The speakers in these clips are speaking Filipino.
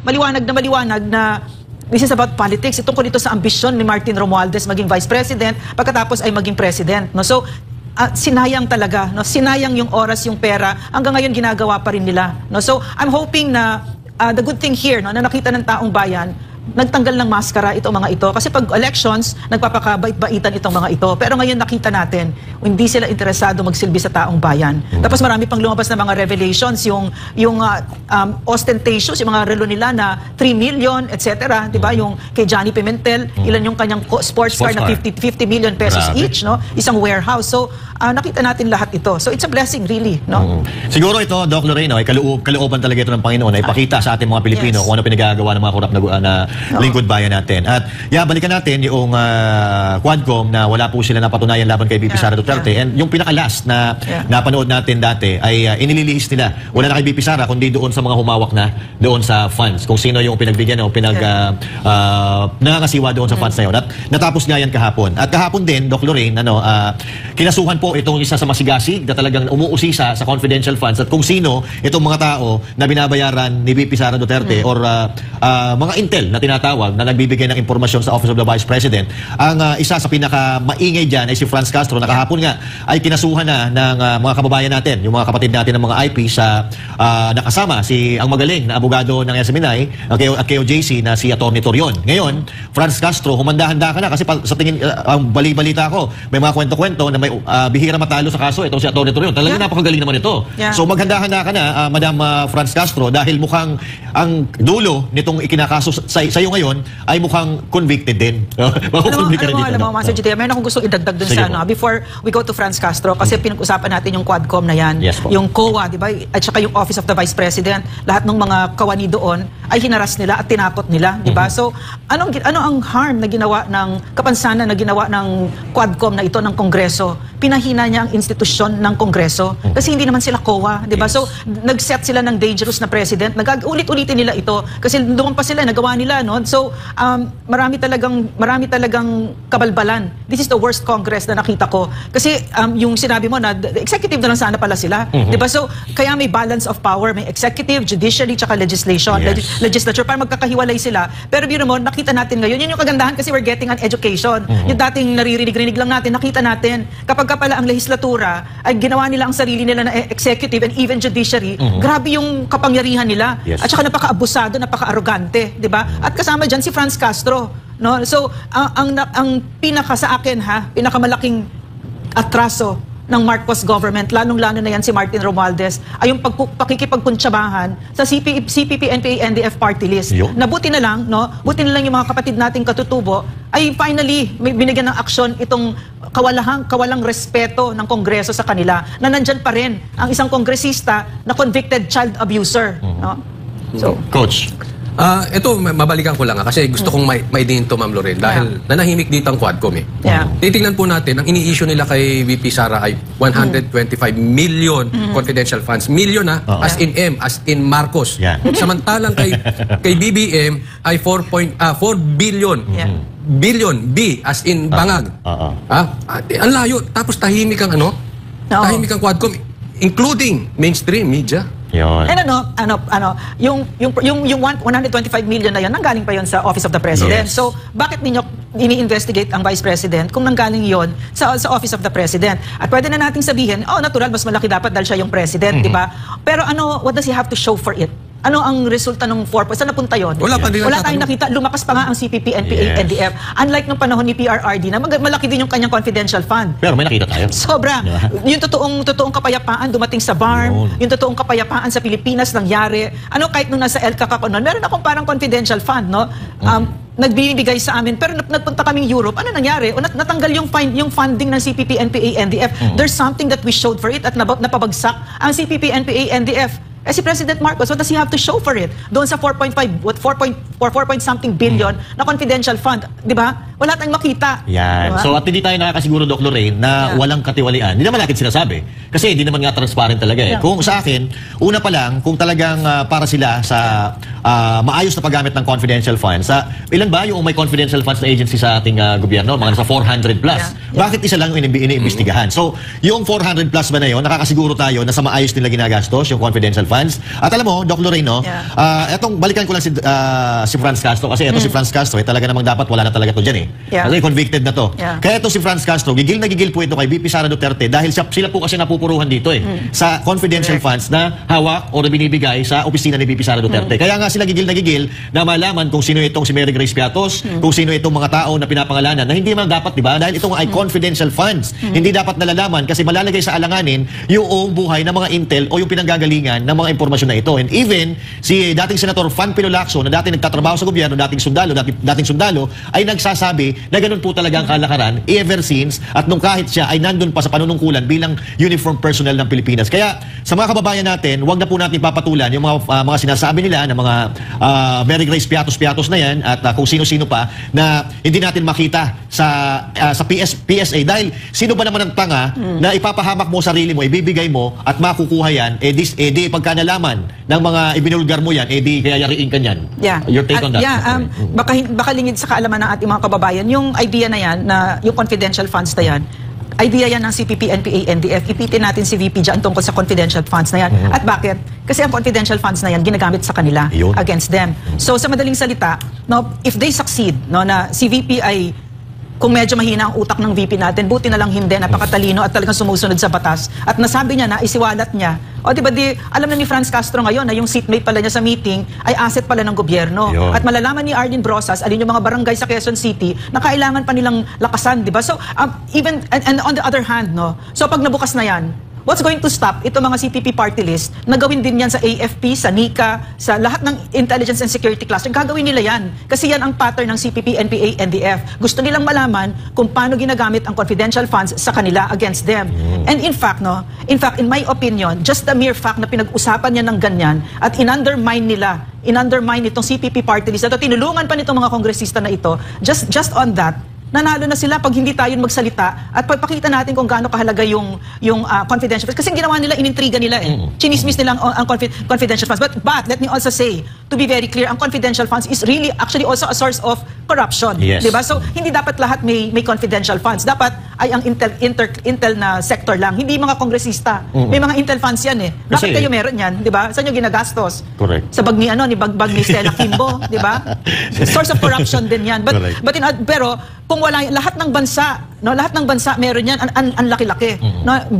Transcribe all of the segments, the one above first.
maliwanag na this is about politics. Itungkol ito sa ambisyon ni Martin Romualdez maging Vice President, pagkatapos ay maging President. No? So, sinayang talaga. No? Sinayang yung oras, yung pera. Hanggang ngayon, ginagawa pa rin nila. No? So, I'm hoping na the good thing here, no, na nakita ng taong bayan, nagtanggal ng maskara itong mga ito. Kasi pag elections, nagpapakabait-baitan itong mga ito. Pero ngayon nakita natin, hindi sila interesado magsilbi sa taong bayan. Tapos marami pang lumabas na mga revelations, yung ostentations, yung mga relo nila na 3 million, etc. Diba? Yung kay Johnny Pimentel, ilan yung kanyang sports car na 50 million pesos each, no? Isang warehouse. So, nakita natin lahat ito. So, it's a blessing really, no? Siguro ito, Doc Lorraine, ay kalooban talaga ito ng Panginoon na ipakita sa ating mga Pilipino kung ano pinagagawa ng mga korap na lingkod bayan natin. At balikan natin yung Quadcom na wala po sila napatunayan laban kay VP Sara Duterte. And yung pinaka-last na napanood natin dati ay inililihis nila. Wala na kay VP Sara kundi doon sa mga humawak na doon sa funds. Kung sino yung pinagbigyan o nangangasiwa doon sa funds na yun. At natapos nga yan kahapon. At kahapon din, Doc Lorraine, kinasuhan po itong isa sa masigasig na talagang umuusisa sa confidential funds at kung sino itong mga tao na binabayaran ni VP Sara Duterte or mga intel na tinatawag na nagbibigay ng impormasyon sa Office of the Vice President. Ang isa sa pinaka-maingay dyan ay si Franz Castro na kahapon nga ay kinasuhan na ng mga kababayan natin, yung mga kapatid natin ng mga IP sa nakasama ang magaling na abogado ng SMNI at KOJC na si Atty. Torion. Ngayon, Franz Castro, humanda-handa ka na kasi sa tingin, ang bali-balita ko, may mga kwento-kwento na may bihira matalo sa kaso itong si Atty. Torion. Talagang napakagaling naman ito. So maghanda-handa ka na, Madam Franz Castro, dahil mukhang ang dulo nitong ikinakaso sa iyo ngayon ay mukhang convicted din. Alam mo, Master GT, meron akong gusto idagdag dun sa before we go to Franz Castro, kasi pinag-usapan natin yung Quadcom na yan, yung COA, di ba? At saka yung Office of the Vice President, lahat ng mga kawani doon ay hinaras nila at tinakot nila, di ba? So, ano ang harm na ginawa ng kapansanan na ginawa ng Quadcom na ito ng Kongreso? Pinahina niya ang institusyon ng Kongreso kasi hindi naman sila COA, di ba? So, nag-set sila ng dangerous na president, ulit-ulitin nila ito kasi doon pa sila, nagawa nila, no? So, marami talagang kabalbalan. This is the worst Congress na nakita ko. Kasi yung sinabi mo na the executive na lang sana pala sila. Diba? So, kaya may balance of power. May executive, judiciary, tsaka legislation. Legislature, para magkakahiwalay sila. Pero biro mo, nakita natin ngayon. Yun yung kagandahan kasi we're getting an education. Yung dating naririnig-rinig lang natin, nakita natin. Kapag pala ang legislatura ay ginawa nila ang sarili nila na executive and even judiciary, grabe yung kapangyarihan nila. At saka napaka-abusado, napaka-arrogante. Diba? At kasama dyan si Franz Castro, no? So ang pinaka sa akin pinakamalaking atraso ng Marcos government, lalong-lalo na yan si Martin Romualdez, ay yung pakikipagkuntsabahan sa CPP, NPA, NDF party list. Na buti na lang, no? Buti na lang yung mga kapatid nating katutubo ay finally may binigyan ng aksyon itong kawalang respeto ng Kongreso sa kanila, na nandyan pa rin ang isang kongresista na convicted child abuser, no? So, Coach, ito, mabalikan ko lang kasi gusto kong maidiin to, Ma'am Lorraine, dahil nanahimik dito ang Quadcom Titingnan po natin, ang ini-issue nila kay VP Sara ay 125 million confidential funds. Million as in M, as in Marcos. Samantalang kay BBM ay 4 billion. Billion, B, as in Bangag. Ang layo. Tapos tahimik ang tahimik ang Quadcom, including mainstream media. And yung 125 million na yun, nanggaling pa yun sa Office of the President. So, bakit ninyo ini-investigate ang Vice President kung nanggaling yun sa Office of the President? At pwede na nating sabihin, natural, mas malaki dapat dahil siya yung President, di ba? Pero what does he have to show for it? Ano ang resulta ng 4%? Saan napunta yun? Wala tayong nakita. Lumakas pa nga ang CPP, NPA, NDF. Unlike nung panahon ni PRRD na malaki din yung kanyang confidential fund. Pero may nakita tayo. Sobra. Yung totoong kapayapaan dumating sa BARM, yung totoong kapayapaan sa Pilipinas nangyari. Kahit nung nasa ELCA ka noon, meron akong parang confidential fund, no? Nagbibigay sa amin, pero nagpunta kaming Europe, ano nangyari? Natanggal yung funding ng CPP, NPA, NDF. There's something that we showed for it at napabagsak ang CPP, NPA, NDF. Si President Marcos, what does he have to show for it? Doon sa 4.5 something billion na confidential fund, di ba? Wala tayong makita. Diba? So at hindi tayo nakakasiguro, Doc Lorraine, na walang katiwalian. Hindi naman natin sinasabi. Kasi hindi naman nga transparent talaga . Kung sa akin, una pa lang, kung talagang para sila sa maayos na paggamit ng confidential funds, ilan ba yung may confidential funds na agency sa ating gobyerno? Mga nasa 400 plus. Bakit isa lang yung iniimbestigahan? So, yung 400 plus ba na yun, nakakasiguro tayo na sa maayos nila ginagastos yung confidential funds? funds. At alam mo, Doc Lorraine, no, etong balikan ko lang si Franz Castro kasi eto si Franz Castro, talaga namang dapat wala na talaga to dyan Kasi convicted na to. Kaya eto si Franz Castro, gigil na gigil po ito kay VP Sara Duterte dahil sila po kasi napupuruhan dito sa confidential funds na hawak o na binibigay sa opisina ni VP Sara Duterte. Kaya nga sila gigil na malaman kung sino itong si Mary Grace Piatos, kung sino itong mga tao na pinapangalanan na hindi man dapat, di ba? Dahil itong ay confidential funds. Hindi dapat nalalaman kasi malalagay sa alanganin yung buhay ng mga intel o yung pinanggagalingan ng mga impormasyon na ito. And even si dating Senator Fan Pilolacso na dating nagtatrabaho sa gobyerno, dating sundalo, ay nagsasabi na ganun po talaga ang kalakaran ever since at nung kahit siya ay nandun pa sa panunungkulan bilang uniform personnel ng Pilipinas. Kaya sa mga kababayan natin, wag na po natin papatulan yung mga sinasabi nila ng mga Mary Grace Piatos na yan at kung sino-sino pa na hindi natin makita sa PSA dahil sino ba naman ang tanga na ipapahamak mo sarili mo, ibibigay mo at makukuha yan, di pagka nalaman ng mga ibinulgar mo yan, di kaya yariin ka yan. Your take on that? Baka lingid sa kaalaman ng ating mga kababayan, yung idea na yan, na yung confidential funds na yan, idea yan ng CPP, NPA, NDF. Ipitin natin si VP dyan tungkol sa confidential funds na yan. At bakit? Kasi ang confidential funds na yan, ginagamit sa kanila against them. So sa madaling salita, no, if they succeed, no, na si VP ay kung medyo mahina ang utak ng VP natin, buti na lang hindi, napakatalino at talagang sumusunod sa batas. At nasabi niya na, isiwalat niya. O diba, alam na ni Franz Castro ngayon na yung seatmate pala niya sa meeting ay asset pala ng gobyerno. At malalaman ni Arlene Brosas, alin yung mga barangay sa Quezon City na kailangan pa nilang lakasan, diba? So, even, and on the other hand, no, so pag nabukas na yan, what's going to stop ito mga CPP party list na gawin din yan sa AFP, sa NICA, sa lahat ng intelligence and security cluster? Gagawin nila yan. Kasi yan ang pattern ng CPP, NPA, NDF. Gusto nilang malaman kung paano ginagamit ang confidential funds sa kanila against them. And in fact, in my opinion, just the mere fact na pinag-usapan niya ng ganyan at in-undermine itong CPP party list, at tinulungan pa nitong mga kongresista na ito, just on that, nanalo na sila pag hindi tayo magsalita at pagpakita natin kung gaano kahalaga yung confidential funds. Kasi ang ginawa nila, inintriga nila Chinismis nila ang confidential funds. But let me also say, to be very clear, ang confidential funds is really actually also a source of corruption. Diba? So, hindi dapat lahat may confidential funds. Dapat ay ang intel na sector lang. Hindi mga kongresista. May mga intel funds yan Bakit kayo meron yan? Diba? Saan nyo ginagastos? Correct. Sa bag ni Stella Kimbo. Diba? Source of corruption din yan. Pero, kung wala lahat ng bansa meron yan, ang laki-laki,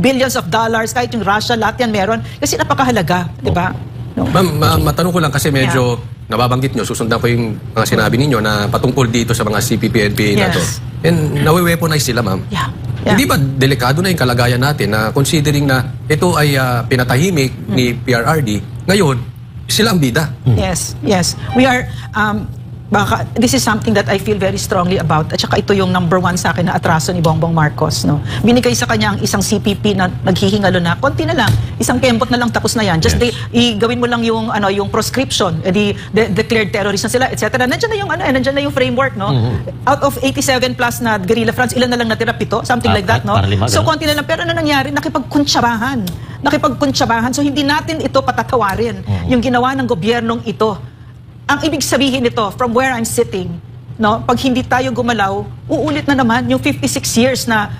billions of dollars, kahit yung Russia, lahat yan meron kasi napakahalaga, di ba? Ma'am, matanong ko lang kasi medyo nababanggit nyo, susundan ko yung mga sinabi ninyo na patungkol dito sa mga CPP, NPA na to. And nawe-weaponize sila, ma'am. Hindi ba delikado na yung kalagayan natin na considering na ito ay pinatahimik ni PRRD, ngayon, sila ang bida? Yes. We are this is something that I feel very strongly about. At saka ito yung number one sa akin na atraso ni Bongbong Marcos. No? Binigay sa kanya ang isang CPP na naghihingalo na, konti na lang, isang kembot na lang, tapos na yan. Just gawin mo lang yung prescription, declared terrorist na sila, etc. Nandiyan na yung framework. No? Out of 87 plus na guerrilla fronts, ilan na lang natira? 7? Something like that. No? So konti na lang. Pero ano nangyari? Nakipagkuntsabahan. So hindi natin ito patatawarin. Yung ginawa ng gobyernong ito. Ang ibig sabihin nito, from where I'm sitting, no, pag hindi tayo gumalaw, uulit na naman yung 56 years na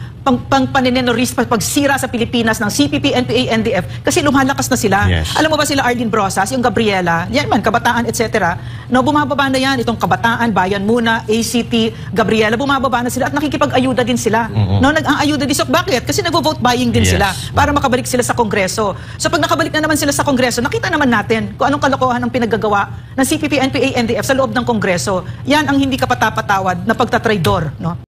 pagsira sa Pilipinas ng CPP, NPA, NDF kasi lumalakas na sila. Alam mo ba sila Arlene Brosas, yung Gabriela, yan man, Kabataan, etc. No, bumababa na yan, itong Kabataan, Bayan Muna, ACT, Gabriela, bumababa na sila at nakikipag-ayuda din sila. No, nag-aayuda din. So, bakit? Kasi nag-vote buying din sila para makabalik sila sa Kongreso. So, pag nakabalik na naman sila sa Kongreso, nakita naman natin kung anong kalokohan ang pinaggagawa ng CPP, NPA, NDF sa loob ng Kongreso. Yan ang hindi kapatapatawad na pagtatraidor. No?